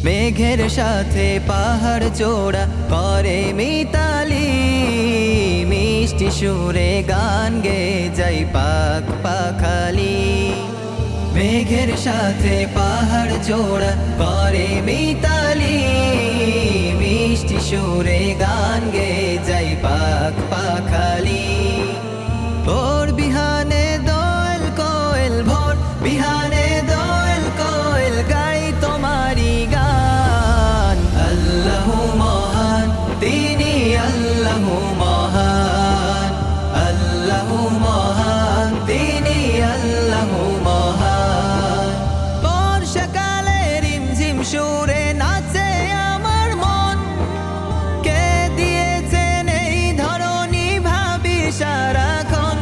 মেঘের সাথে পাহাড় জোড়া করে মিতালি, মিষ্টি সুরে গান গেয়ে যাই পাখ পাখালি। মেঘের সাথে পাহাড় জোড়া করে মিতালি, মিষ্টি সুরে গান গেয়ে যাই পাখ পাখালি। ভোর বিহানে দোয়েল কোয়েল, ভোর বিহানে দোয়েল কোয়েল গাই তোমারি গান। আল্লাহু মহান তিনি, আল্লাহু মহান, আল্লাহু মহান তিনি, আল্লাহু মহান। বর্ষাকালে রিমঝিম সুরে নাচে আমার মন, কে দিয়েছেন এই ধরনী ভাবি সারাক্ষণ।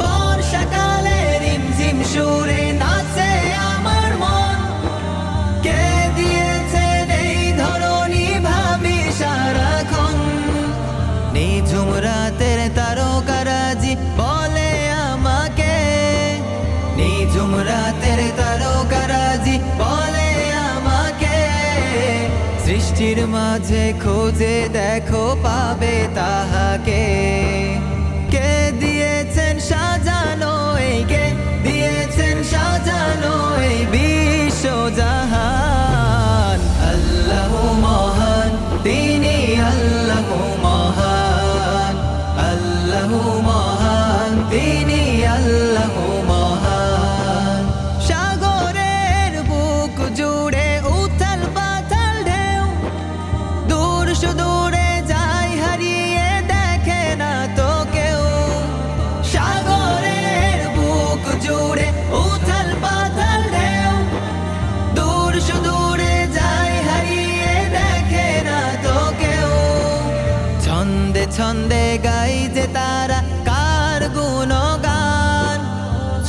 বর্ষাকালে রিমঝিম সুরে নাচে আমার মন, কে দিয়েছেন এই ধরনী ভাবি সারাক্ষণ। নিঝুম রাতের তারকারাজি বলে আমাকে, নিঝুম রাতের তারকারাজি বলে আমাকে, সৃষ্টির মাঝে খুঁজে দেখো পাবে তাহাকে। কে দিয়েছেন সাজানো এই, কে দিয়েছেন সাজানো এই বিশ্বজাহান। আল্লাহু মহান তিনি, আল্লাহু মহান, আল্লাহু মহান তিনি, আল্লাহু মহান। সাগরের বুক জুড়ে উথাল পাথাল ঢেউ, দূর সুদূরে যায় হারিয়ে দেখে না তো কেউ। সাগরের বুক জুড়ে উথাল পাথাল ঢেউ, দূর সুদূরে যায় হারিয়ে দেখে না তো কেউ। ছন্দে ছন্দে গাই যে তারা কার গুণগান,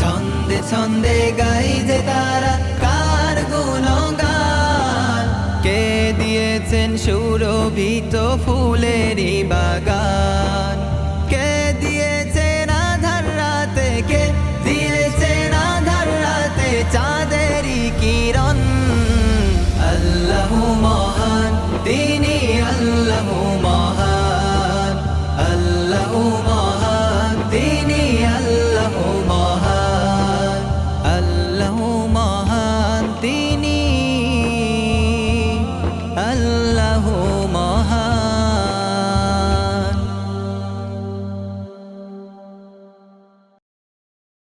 ছন্দে ছন্দে গাই যে তারা কার গুণগান। কে দিয়েছেন সুরভিত ফুলেরই বাগান, কে দিয়েছেন আধার রাতে, কে দিয়েছেন আধার রাতে চাঁদেরই কিরণ। আল্লাহু মহান তিনি, আল্লাহু মহান, আল্লাহু মহান তিনি, আল্লাহু মহান, আল্লাহু মহান তিনি, আল্লাহু